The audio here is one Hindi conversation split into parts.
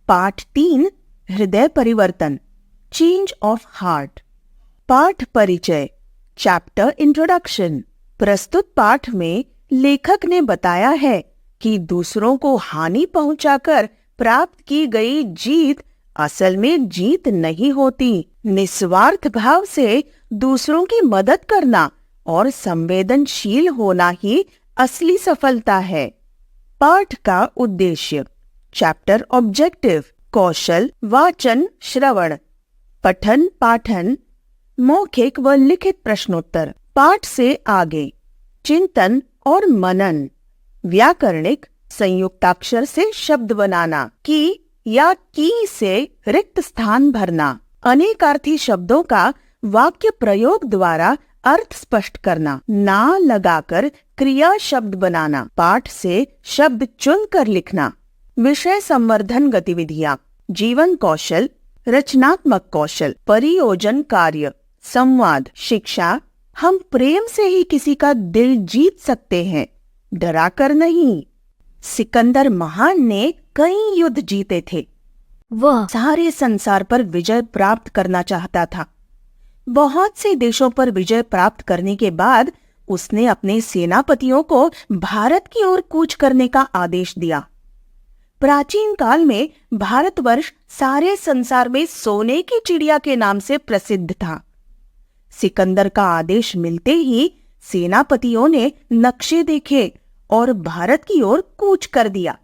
पाठ 3 हृदय परिवर्तन, चेंज ऑफ हार्ट। पाठ परिचय, चैप्टर इंट्रोडक्शन। प्रस्तुत पाठ में लेखक ने बताया है कि दूसरों को हानि पहुंचाकर प्राप्त की गई जीत असल में जीत नहीं होती। निस्वार्थ भाव से दूसरों की मदद करना और संवेदनशील होना ही असली सफलता है। पाठ का उद्देश्य, चैप्टर ऑब्जेक्टिव, कौशल वाचन श्रवण, पठन पाठन, मौखिक व लिखित प्रश्नोत्तर। पाठ से आगे चिंतन और मनन, व्याकरणिक संयुक्ताक्षर से शब्द बनाना, की या की से रिक्त स्थान भरना, अनेकार्थी शब्दों का वाक्य प्रयोग द्वारा अर्थ स्पष्ट करना, ना लगाकर क्रिया शब्द बनाना, पाठ से शब्द चुनकर लिखना। विषय संवर्धन गतिविधियाँ, जीवन कौशल, रचनात्मक कौशल, परियोजन कार्य, संवाद, शिक्षा। हम प्रेम से ही किसी का दिल जीत सकते हैं, डराकर नहीं। सिकंदर महान ने कई युद्ध जीते थे। वह सारे संसार पर विजय प्राप्त करना चाहता था। बहुत से देशों पर विजय प्राप्त करने के बाद उसने अपने सेनापतियों को भारत की ओर कूच करने का आदेश दिया। प्राचीन काल में भारतवर्ष सारे संसार में सोने की चिड़िया के नाम से प्रसिद्ध था। सिकंदर का आदेश मिलते ही सेनापतियों ने नक्शे देखे और भारत की ओर कूच कर दिया।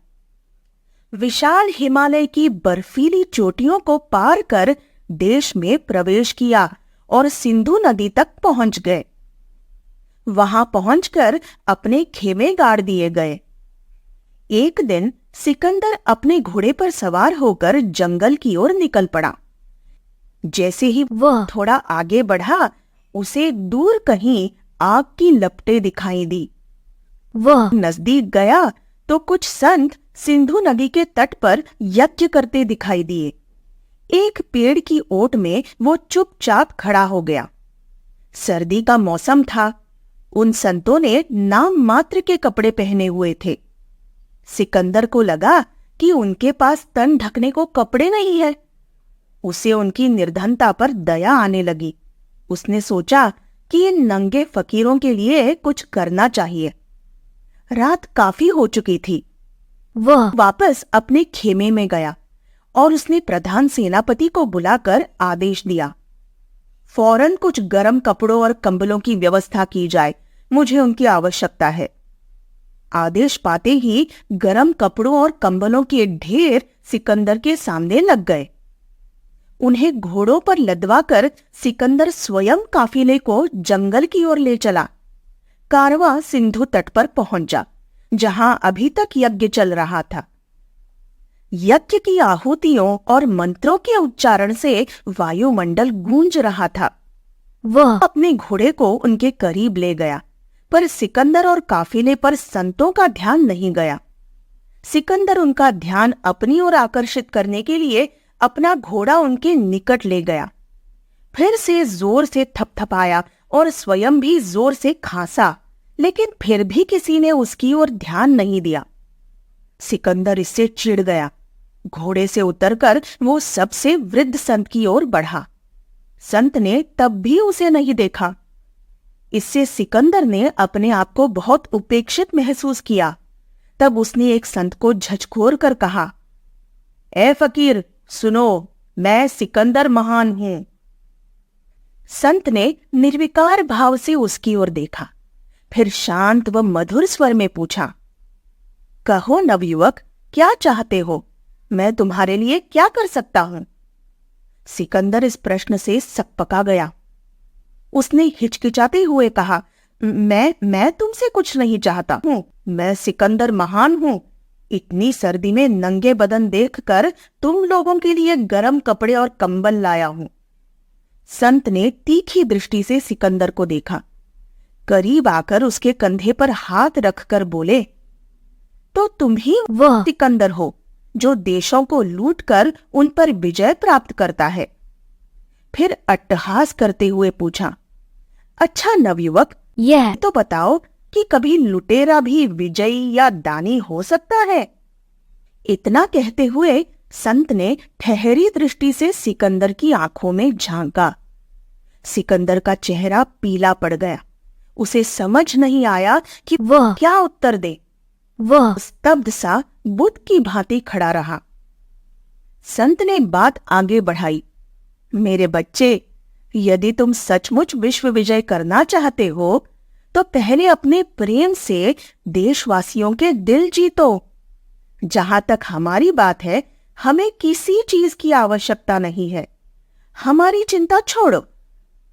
विशाल हिमालय की बर्फीली चोटियों को पार कर देश में प्रवेश किया और सिंधु नदी तक पहुंच गए। वहां पहुंचकर अपने खेमे गाड़ दिए गए। एक दिन सिकंदर अपने घोड़े पर सवार होकर जंगल की ओर निकल पड़ा। जैसे ही वह थोड़ा आगे बढ़ा, उसे दूर कहीं आग की लपटें दिखाई दी। वह नजदीक गया तो कुछ संत सिंधु नदी के तट पर यज्ञ करते दिखाई दिए। एक पेड़ की ओट में वो चुपचाप खड़ा हो गया। सर्दी का मौसम था। उन संतों ने नाम मात्र के कपड़े पहने हुए थे। सिकंदर को लगा कि उनके पास तन ढकने को कपड़े नहीं है। उसे उनकी निर्धनता पर दया आने लगी। उसने सोचा कि इन नंगे फकीरों के लिए कुछ करना चाहिए। रात काफी हो चुकी थी। वह वापस अपने खेमे में गया और उसने प्रधान सेनापति को बुलाकर आदेश दिया, फौरन कुछ गर्म कपड़ों और कंबलों की व्यवस्था की जाए, मुझे उनकी आवश्यकता है। आदेश पाते ही गर्म कपड़ों और कंबलों के ढेर सिकंदर के सामने लग गए। उन्हें घोड़ों पर लदवाकर सिकंदर स्वयं काफिले को जंगल की ओर ले चला। कारवां सिंधु तट पर पहुंचा, जहां अभी तक यज्ञ चल रहा था। यज्ञ की आहुतियों और मंत्रों के उच्चारण से वायुमंडल गूंज रहा था। वह अपने घोड़े को उनके करीब ले गया, पर सिकंदर और काफिले पर संतों का ध्यान नहीं गया। सिकंदर उनका ध्यान अपनी ओर आकर्षित करने के लिए अपना घोड़ा उनके निकट ले गया। फिर से जोर से थपथपाया और स्वयं भी जोर से खांसा, लेकिन फिर भी किसी ने उसकी ओर ध्यान नहीं दिया। सिकंदर इससे चिढ़ गया। घोड़े से उतरकर वो सबसे वृद्ध संत की ओर बढ़ा। संत ने तब भी उसे नहीं देखा। इससे सिकंदर ने अपने आप को बहुत उपेक्षित महसूस किया। तब उसने एक संत को झकझोर कर कहा, ए फकीर सुनो, मैं सिकंदर महान हूं। संत ने निर्विकार भाव से उसकी ओर देखा, फिर शांत व मधुर स्वर में पूछा, कहो नवयुवक, क्या चाहते हो? मैं तुम्हारे लिए क्या कर सकता हूं? सिकंदर इस प्रश्न से सकपका गया। उसने हिचकिचाते हुए कहा, मैं तुमसे कुछ नहीं चाहता हूं। मैं सिकंदर महान हूं। इतनी सर्दी में नंगे बदन देखकर तुम लोगों के लिए गर्म कपड़े और कंबल लाया हूं। संत ने तीखी दृष्टि से सिकंदर को देखा। करीब आकर उसके कंधे पर हाथ रखकर बोले, तो तुम ही वह सिकंदर हो जो देशों को लूटकर उन पर विजय प्राप्त करता है। फिर अट्टहास करते हुए पूछा, अच्छा नवयुवक, यह तो बताओ कि कभी लुटेरा भी विजयी या दानी हो सकता है? इतना कहते हुए संत ने ठहरी दृष्टि से सिकंदर की आंखों में झांका। सिकंदर का चेहरा पीला पड़ गया। उसे समझ नहीं आया कि वह क्या उत्तर दे। वह स्तब्ध सा बुद्ध की भांति खड़ा रहा। संत ने बात आगे बढ़ाई। मेरे बच्चे, यदि तुम सचमुच विश्व विजय करना चाहते हो तो पहले अपने प्रेम से देशवासियों के दिल जीतो। जहां तक हमारी बात है, हमें किसी चीज की आवश्यकता नहीं है। हमारी चिंता छोड़ो,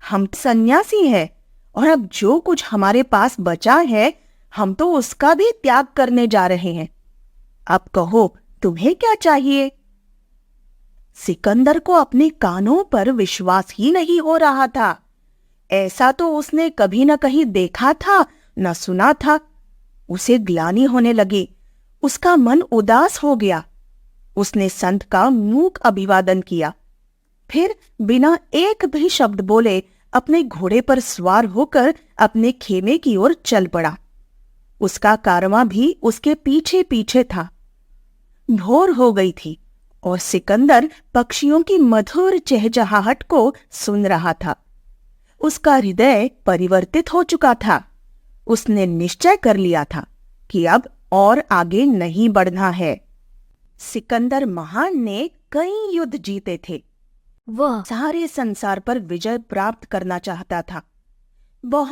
हम सन्यासी हैं और अब जो कुछ हमारे पास बचा है हम तो उसका भी त्याग करने जा रहे हैं। अब कहो, तुम्हें क्या चाहिए? सिकंदर को अपने कानों पर विश्वास ही नहीं हो रहा था। ऐसा तो उसने कभी न कहीं देखा था न सुना था। उसे ग्लानि होने लगी। उसका मन उदास हो गया। उसने संत का मूक अभिवादन किया, फिर बिना एक भी शब्द बोले अपने घोड़े पर सवार होकर अपने खेमे की ओर चल पड़ा। उसका कारवां भी उसके पीछे पीछे था। भोर हो गई थी और सिकंदर पक्षियों की मधुर चहचहाहट को सुन रहा था। उसका हृदय परिवर्तित हो चुका था। उसने निश्चय कर लिया था कि अब और आगे नहीं बढ़ना है। सिकंदर महान ने कई युद्ध जीते थे। वह सारे संसार पर विजय प्राप्त करना चाहता था। बहुत